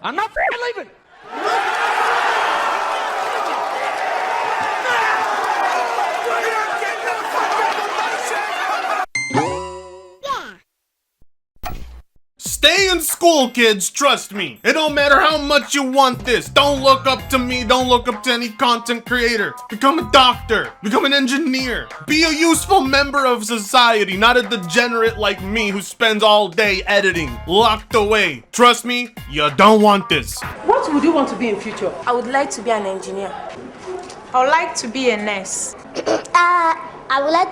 I'm not leaving. Stay in school, kids, trust me. It don't matter how much you want this. Don't look up to me, don't look up to any content creator. Become a doctor, become an engineer. Be a useful member of society, not a degenerate like me who spends all day editing, locked away. Trust me, you don't want this. What would you want to be in future? I would like to be an engineer. I would like to be a nurse. I would like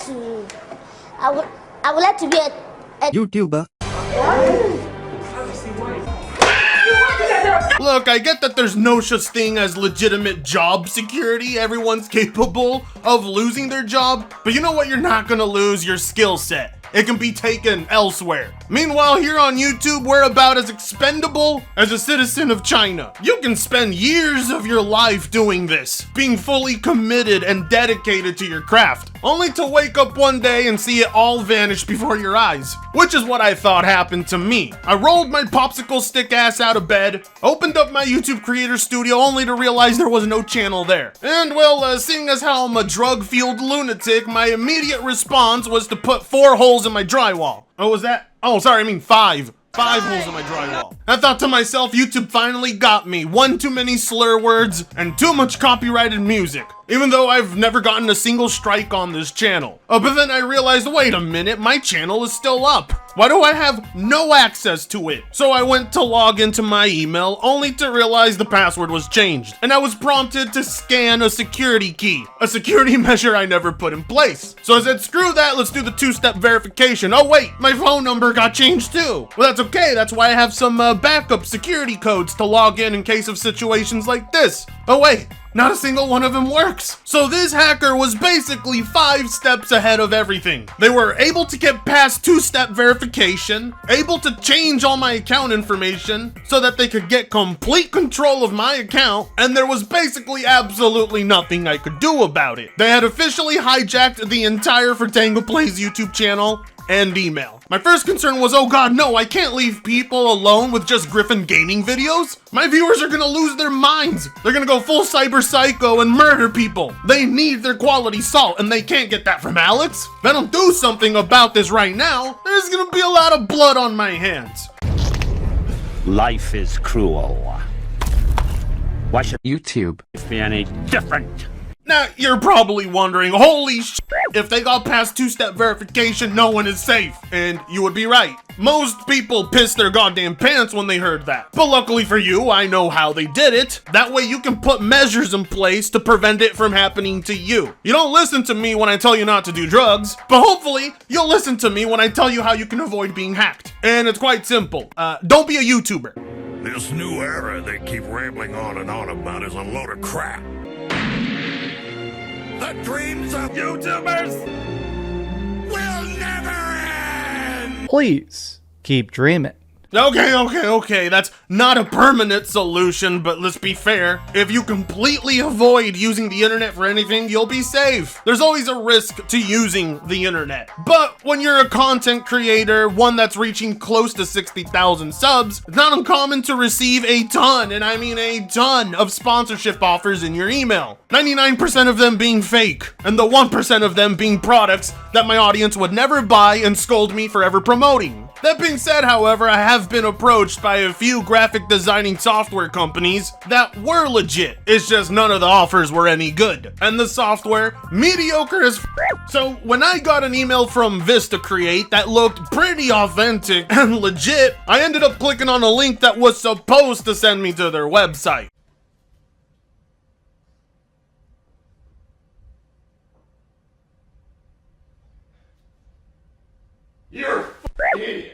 to be a YouTuber. Look, I get that there's no such thing as legitimate job security. Everyone's capable of losing their job, but you know what? You're not gonna lose your skill set. It can be taken elsewhere. Meanwhile, here on YouTube, we're about as expendable as a citizen of China. You can spend years of your life doing this, being fully committed and dedicated to your craft, only to wake up one day and see it all vanish before your eyes, which is what I thought happened to me. I rolled my popsicle stick ass out of bed, opened up my YouTube creator studio only to realize there was no channel there. And well, seeing as how I'm a drug-fueled lunatic, my immediate response was to put 4 holes in my drywall. Oh, was that? Oh, sorry, I mean 5. 5 holes in my drywall. I thought to myself, YouTube finally got me. One too many slur words and too much copyrighted music. Even though I've never gotten a single strike on this channel. But then I realized, wait a minute, my channel is still up. Why do I have no access to it? So I went to log into my email only to realize the password was changed. And I was prompted to scan a security key. A security measure I never put in place. So I said, screw that, let's do the 2-step verification. Oh wait, my phone number got changed too. Well, that's okay, that's why I have some backup security codes to log in case of situations like this. Oh wait, not a single one of them works. So this hacker was basically 5 steps ahead of everything. They were able to get past 2-step verification, able to change all my account information so that they could get complete control of my account, and there was basically absolutely nothing I could do about it. They had officially hijacked the entire For Tango Plays YouTube channel and email. My first concern was, oh god, no, I can't leave people alone with just Griffin gaming videos. My viewers are gonna lose their minds. They're gonna go full cyber psycho and murder people. They need their quality salt, and they can't get that from Alex. If I don't do something about this right now, there's gonna be a lot of blood on my hands. Life is cruel. Why should YouTube be any different? Now, you're probably wondering, holy sh**, if they got past 2-step verification, no one is safe. And you would be right. Most people pissed their goddamn pants when they heard that. But luckily for you, I know how they did it. That way you can put measures in place to prevent it from happening to you. You don't listen to me when I tell you not to do drugs, but hopefully you'll listen to me when I tell you how you can avoid being hacked. And it's quite simple. Don't be a YouTuber. This new era they keep rambling on and on about is a load of crap. The dreams of YouTubers will never end! Please keep dreaming. Okay, that's not a permanent solution, but let's be fair. If you completely avoid using the internet for anything, you'll be safe. There's always a risk to using the internet. But when you're a content creator, one that's reaching close to 60,000 subs, it's not uncommon to receive a ton, and I mean a ton, of sponsorship offers in your email. 99% of them being fake, and the 1% of them being products that my audience would never buy and scold me for ever promoting. That being said, however, I have been approached by a few graphic designing software companies that were legit. It's just none of the offers were any good, and the software mediocre as f***. So when I got an email from Vista Create that looked pretty authentic and legit, I ended up clicking on a link that was supposed to send me to their website. You're a f***ing idiot.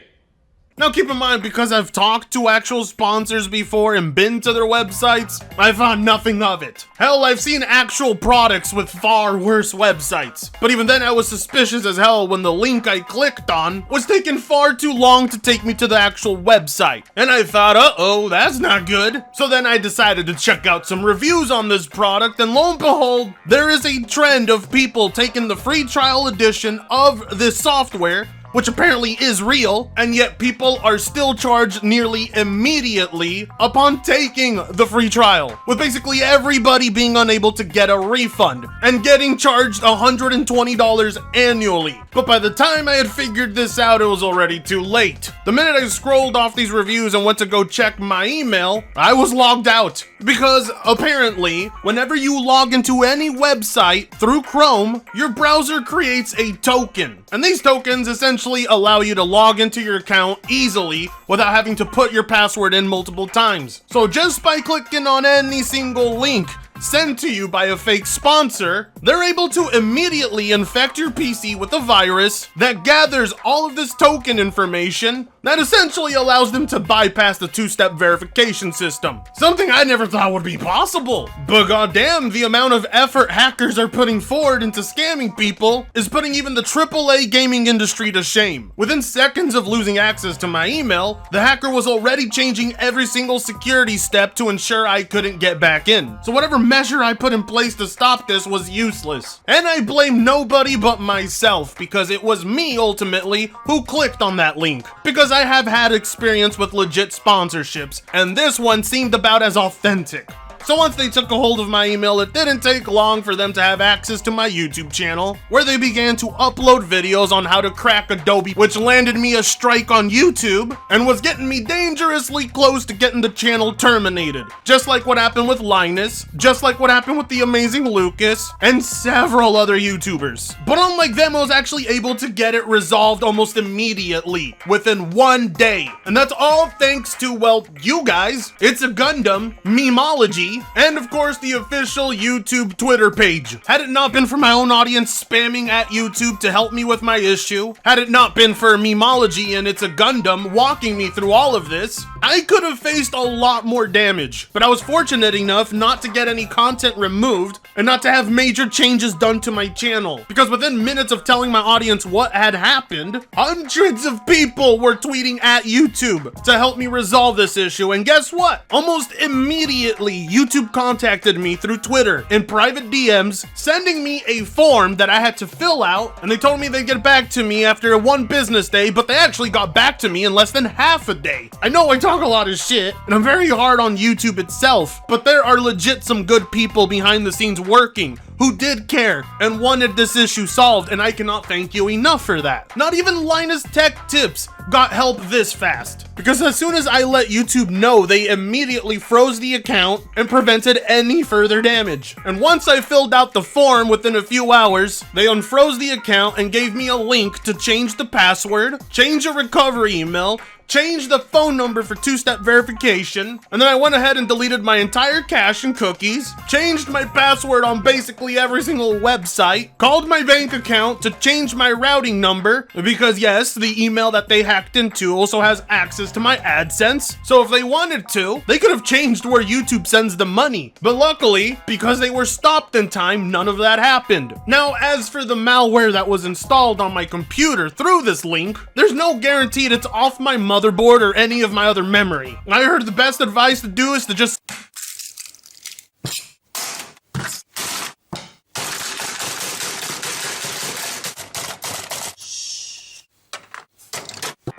Now keep in mind, because I've talked to actual sponsors before and been to their websites, I found nothing of it. Hell, I've seen actual products with far worse websites. But even then, I was suspicious as hell when the link I clicked on was taking far too long to take me to the actual website. And I thought, uh-oh, that's not good. So then I decided to check out some reviews on this product, and lo and behold, there is a trend of people taking the free trial edition of this software which apparently is real, and yet people are still charged nearly immediately upon taking the free trial, with basically everybody being unable to get a refund and getting charged $120 annually. But by the time I had figured this out, it was already too late. The minute I scrolled off these reviews and went to go check my email, I was logged out. Because apparently, whenever you log into any website through Chrome, your browser creates a token. And these tokens essentially allow you to log into your account easily without having to put your password in multiple times. So just by clicking on any single link sent to you by a fake sponsor, they're able to immediately infect your PC with a virus that gathers all of this token information that essentially allows them to bypass the two-step verification system. Something I never thought would be possible. But goddamn, the amount of effort hackers are putting forward into scamming people is putting even the AAA gaming industry to shame. Within seconds of losing access to my email, the hacker was already changing every single security step to ensure I couldn't get back in. So whatever measure I put in place to stop this was useless. And I blame nobody but myself, because it was me ultimately who clicked on that link. Because I have had experience with legit sponsorships, and this one seemed about as authentic. So once they took a hold of my email, it didn't take long for them to have access to my YouTube channel, where they began to upload videos on how to crack Adobe, which landed me a strike on YouTube and was getting me dangerously close to getting the channel terminated. Just like what happened with Linus, just like what happened with the amazing Lucas, and several other YouTubers. But unlike them, I was actually able to get it resolved almost immediately, within 1 day. And that's all thanks to, well, you guys. It's a Gundam, Memology, and of course the official YouTube Twitter page. Had it not been for my own audience spamming at YouTube to help me with my issue, had it not been for Memology and It's a Gundam walking me through all of this, I could have faced a lot more damage. But I was fortunate enough not to get any content removed and not to have major changes done to my channel, because within minutes of telling my audience what had happened, hundreds of people were tweeting at YouTube to help me resolve this issue. And guess what? Almost immediately, YouTube contacted me through Twitter in private DMs, sending me a form that I had to fill out, and they told me they'd get back to me after 1 business day, but they actually got back to me in less than half a day. I know I talk a lot of shit, and I'm very hard on YouTube itself, but there are legit some good people behind the scenes working who did care and wanted this issue solved, and I cannot thank you enough for that. Not even Linus Tech Tips got help this fast, because as soon as I let YouTube know, they immediately froze the account and prevented any further damage. And once I filled out the form within a few hours, they unfroze the account and gave me a link to change the password, change a recovery email, changed the phone number for two-step verification, and then I went ahead and deleted my entire cache and cookies, changed my password on basically every single website, called my bank account to change my routing number, because yes, the email that they hacked into also has access to my AdSense, so if they wanted to, they could have changed where YouTube sends the money. But luckily, because they were stopped in time, none of that happened. Now, as for the malware that was installed on my computer through this link, there's no guarantee it's off my motherboard or any of my other memory. I heard the best advice to do is to just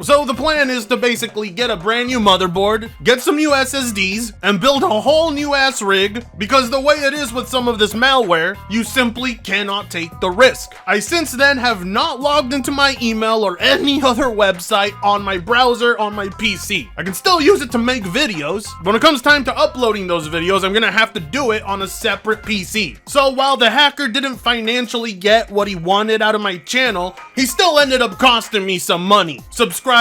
So the plan is to basically get a brand new motherboard, get some new SSDs, and build a whole new ass rig, because the way it is with some of this malware, you simply cannot take the risk. I since then have not logged into my email or any other website on my browser on my PC. I can still use it to make videos, but when it comes time to uploading those videos, I'm gonna have to do it on a separate PC. So while the hacker didn't financially get what he wanted out of my channel, he still ended up costing me some money. Subscribers,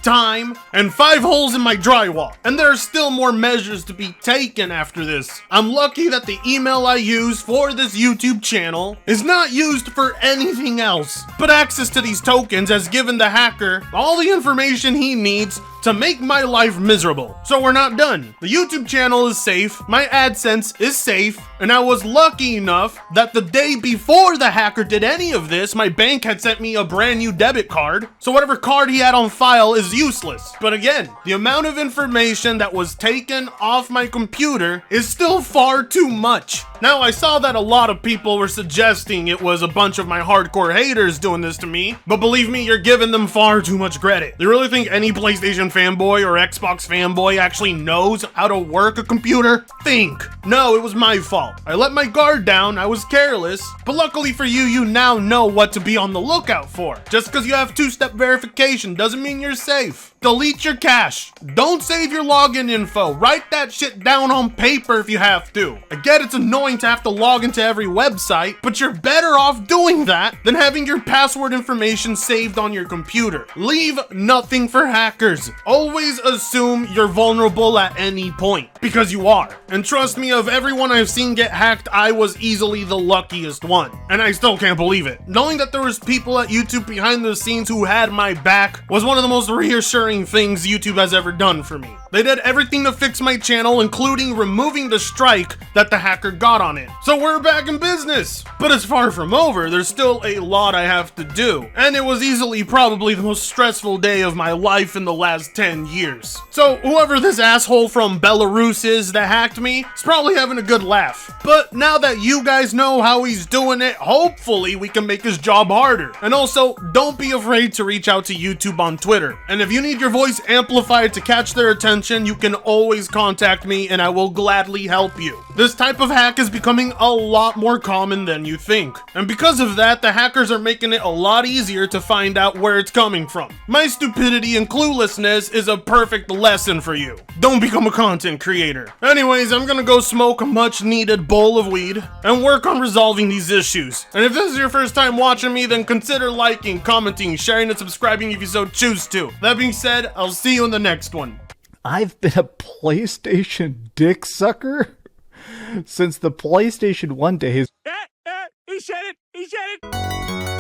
time, and 5 holes in my drywall. And there are still more measures to be taken after this. I'm lucky that the email I use for this YouTube channel is not used for anything else, but access to these tokens has given the hacker all the information he needs to make my life miserable. So we're not done. The YouTube channel is safe, my AdSense is safe, and I was lucky enough that the day before the hacker did any of this, my bank had sent me a brand new debit card, so whatever card he had on file is useless. But again, the amount of information that was taken off my computer is still far too much. Now, I saw that a lot of people were suggesting it was a bunch of my hardcore haters doing this to me, but believe me, you're giving them far too much credit. You really think any PlayStation fanboy or Xbox fanboy actually knows how to work a computer? Think. No, it was my fault. I let my guard down, I was careless, but luckily for you, you now know what to be on the lookout for. Just because you have two-step verification doesn't mean you're safe. Delete your cache. Don't save your login info. Write that shit down on paper if you have to. I get it's annoying to have to log into every website, but you're better off doing that than having your password information saved on your computer. Leave nothing for hackers. Always assume you're vulnerable at any point, because you are. And trust me, of everyone I've seen get hacked, I was easily the luckiest one. And I still can't believe it. Knowing that there was people at YouTube behind the scenes who had my back was one of the most reassuring things YouTube has ever done for me. They did everything to fix my channel, including removing the strike that the hacker got on it. So we're back in business. But it's far from over. There's still a lot I have to do. And it was easily probably the most stressful day of my life in the last 10 years. So whoever this asshole from Belarus is that hacked me is probably having a good laugh. But now that you guys know how he's doing it, hopefully we can make his job harder. And also, don't be afraid to reach out to YouTube on Twitter. And if you need your voice amplified to catch their attention, you can always contact me and I will gladly help you. This type of hack is becoming a lot more common than you think. And because of that, the hackers are making it a lot easier to find out where it's coming from. My stupidity and cluelessness is a perfect lesson for you. Don't become a content creator. Anyways, I'm gonna go smoke a much needed bowl of weed and work on resolving these issues. And if this is your first time watching me, then consider liking, commenting, sharing, and subscribing if you so choose to. That being said, I'll see you in the next one. I've been a PlayStation dick sucker since the PlayStation 1 days. He said it! He said it!